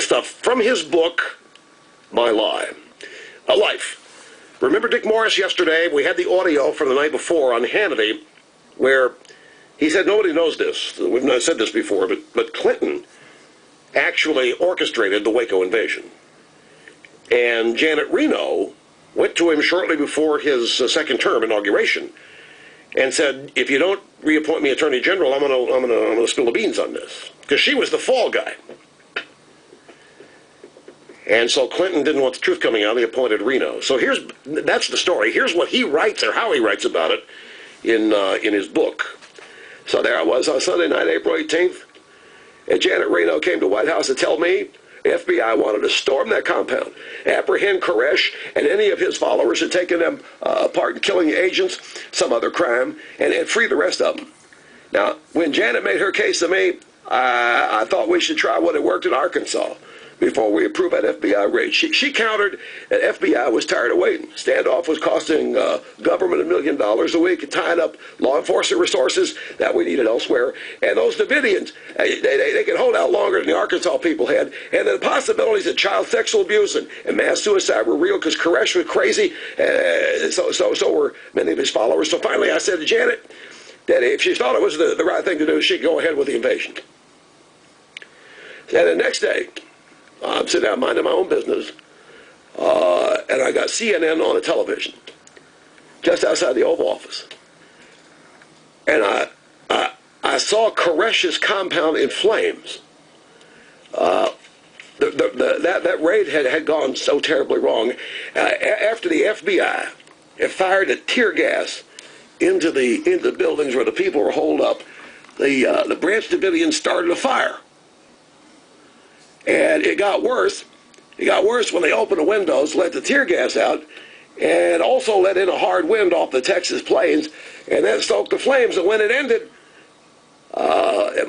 stuff from his book, My Lie, A Life. Remember Dick Morris yesterday? We had the audio from the night before on Hannity where he said nobody knows this. We've not said this before, but Clinton actually orchestrated the Waco invasion. And Janet Reno went to him shortly before his second term inauguration and said, if you don't reappoint me Attorney General, I'm gonna spill the beans on this. Because she was the fall guy. And so Clinton didn't want the truth coming out, and he appointed Reno. So that's the story. Here's what he writes, or how he writes about it in his book. So there I was on Sunday night, April 18th, and Janet Reno came to White House to tell me the FBI wanted to storm that compound, apprehend Koresh and any of his followers had taken them part in killing agents, some other crime, and free the rest of them. Now, when Janet made her case to me, I thought we should try what had worked in Arkansas before we approve that FBI raid. She countered that FBI was tired of waiting. Standoff was costing government $1 million a week and tying up law enforcement resources that we needed elsewhere. And those Davidians, they could hold out longer than the Arkansas people had. And the possibilities of child sexual abuse and mass suicide were real because Koresh was crazy. So were many of his followers. So finally I said to Janet that if she thought it was the right thing to do, she'd go ahead with the invasion. And the next day, I'm sitting out minding my own business, and I got CNN on the television, just outside the Oval Office. And I saw Koresh's compound in flames. That raid had gone so terribly wrong. After the FBI had fired a tear gas into the buildings where the people were holed up, the Branch Davidians started a fire. And it got worse. It got worse when they opened the windows, let the tear gas out, and also let in a hard wind off the Texas plains, and that stoked the flames. And when it ended,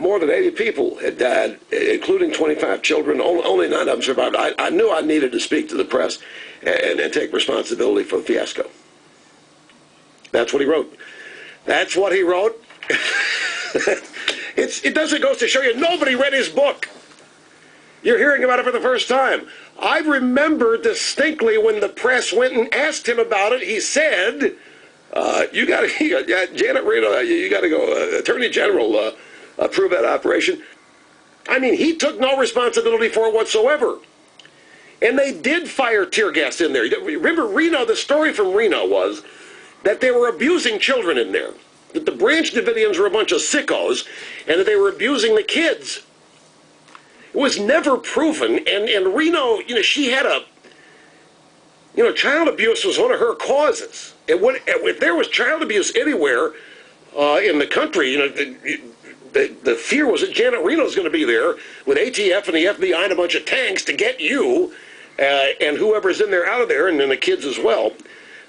more than 80 people had died, including 25 children. Only 9 of them survived. I knew I needed to speak to the press and take responsibility for the fiasco. That's what he wrote. That's what he wrote. It doesn't go to show you nobody read his book. You're hearing about it for the first time. I remember distinctly when the press went and asked him about it. He said, Janet Reno, you got to go, Attorney General, approve that operation. I mean, he took no responsibility for it whatsoever. And they did fire tear gas in there. Remember Reno, the story from Reno was that they were abusing children in there. That the Branch Davidians were a bunch of sickos, and that they were abusing the kids. It was never proven, and Reno, she had child abuse was one of her causes. If there was child abuse anywhere in the country, the fear was that Janet Reno was going to be there with ATF and the FBI and a bunch of tanks to get you and whoever's in there out of there, and then the kids as well.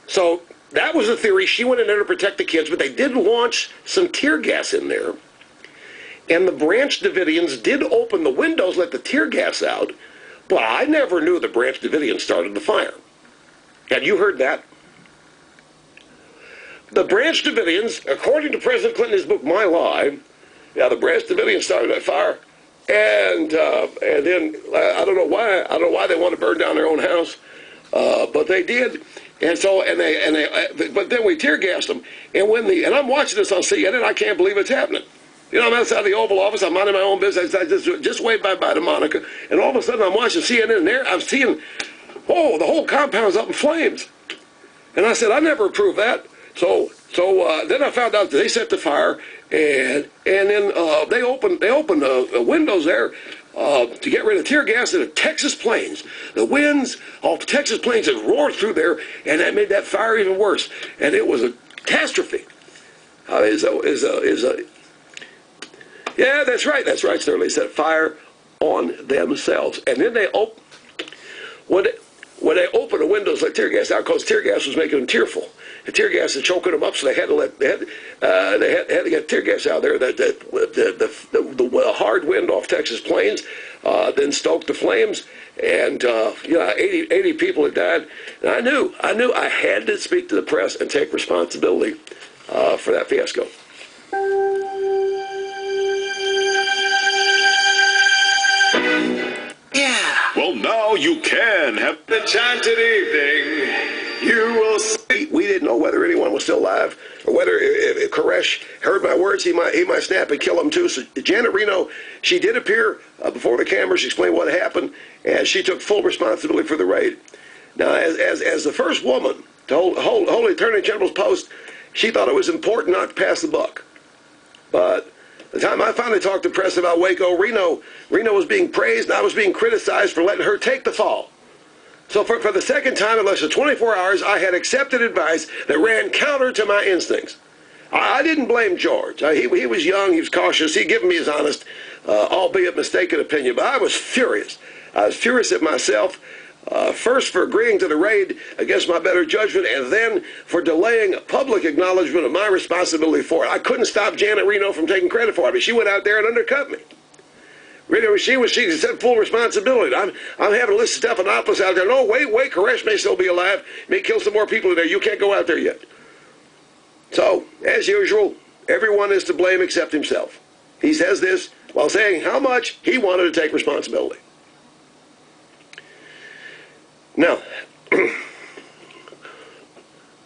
So that was the theory. She went in there to protect the kids, but they did launch some tear gas in there. And the Branch Davidians did open the windows, let the tear gas out, but I never knew the Branch Davidians started the fire. Had you heard that? The Branch Davidians, according to President Clinton's book, My Lie, the Branch Davidians started that fire, and then I don't know why they want to burn down their own house, but they did. And so, but then we tear gassed them, and I'm watching this on CNN, I can't believe it's happening. I'm outside the Oval Office, I'm minding my own business, I just waved bye-bye to Monica, and all of a sudden I'm watching CNN, and there I'm seeing, the whole compound's up in flames. And I said, I never approved that. So then I found out that they set the fire, and then they opened the windows there to get rid of tear gas in the Texas plains. The winds off the Texas plains had roared through there, and that made that fire even worse. And it was a catastrophe. Yeah, that's right, sir. They set fire on themselves. And then when they opened the windows, let tear gas out, because tear gas was making them tearful. And tear gas is choking them up, so they had to get tear gas out there. The hard wind off Texas plains then stoked the flames, and 80 people had died. And I knew I had to speak to the press and take responsibility for that fiasco. Yeah. now you can have the enchanted evening. You will see. We didn't know whether anyone was still alive or whether if Koresh heard my words, he might snap and kill him too. So Janet Reno, she did appear before the camera. She explained what happened, and she took full responsibility for the raid. Now, as the first woman to hold the Attorney General's post, she thought it was important not to pass the buck. But the time I finally talked to press about Waco, Reno was being praised, and I was being criticized for letting her take the fall. So for the second time in less than 24 hours, I had accepted advice that ran counter to my instincts. I didn't blame George. He was young, he was cautious, he'd given me his honest, albeit mistaken opinion, but I was furious. I was furious at myself, first for agreeing to the raid against my better judgment, and then for delaying public acknowledgement of my responsibility for it. I couldn't stop Janet Reno from taking credit for it. I mean, she went out there and undercut me. She said full responsibility. I'm having a list of Stephanopoulos out there. No, wait, Koresh may still be alive. May kill some more people in there. You can't go out there yet. So, as usual, everyone is to blame except himself. He says this while saying how much he wanted to take responsibility. Now,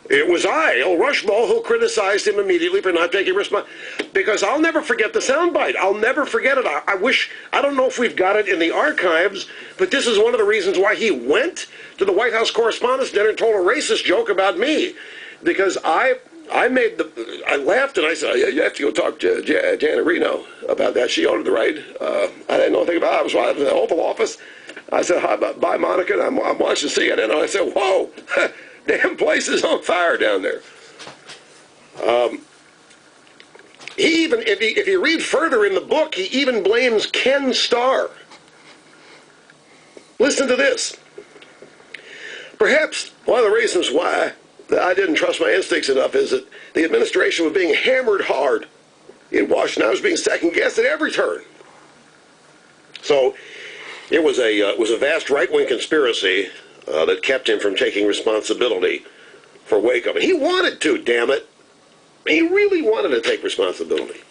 it was I, El Rushmore, who criticized him immediately for not taking responsibility. Because I'll never forget the soundbite. I'll never forget it. I don't know if we've got it in the archives, but this is one of the reasons why he went to the White House Correspondents' Dinner and told a racist joke about me. Because I laughed and I said, you have to go talk to Janet Reno about that. She ordered the raid. I didn't know anything about it. I was in the Oval Office. I said, hi, bye, Monica, and I'm watching CNN, and I said, whoa, damn place is on fire down there. He even, if you read further in the book, he even blames Ken Starr. Listen to this. Perhaps one of the reasons why I didn't trust my instincts enough is that the administration was being hammered hard in Washington. I was being second-guessed at every turn. So it was a vast right-wing conspiracy that kept him from taking responsibility for Waco. And he wanted to, damn it. He really wanted to take responsibility.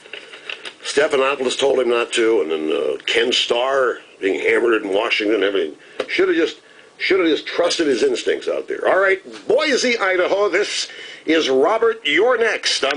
Stephanopoulos told him not to, and then Ken Starr being hammered in Washington and everything. Should have just trusted his instincts out there. All right, Boise, Idaho, this is Robert. You're next.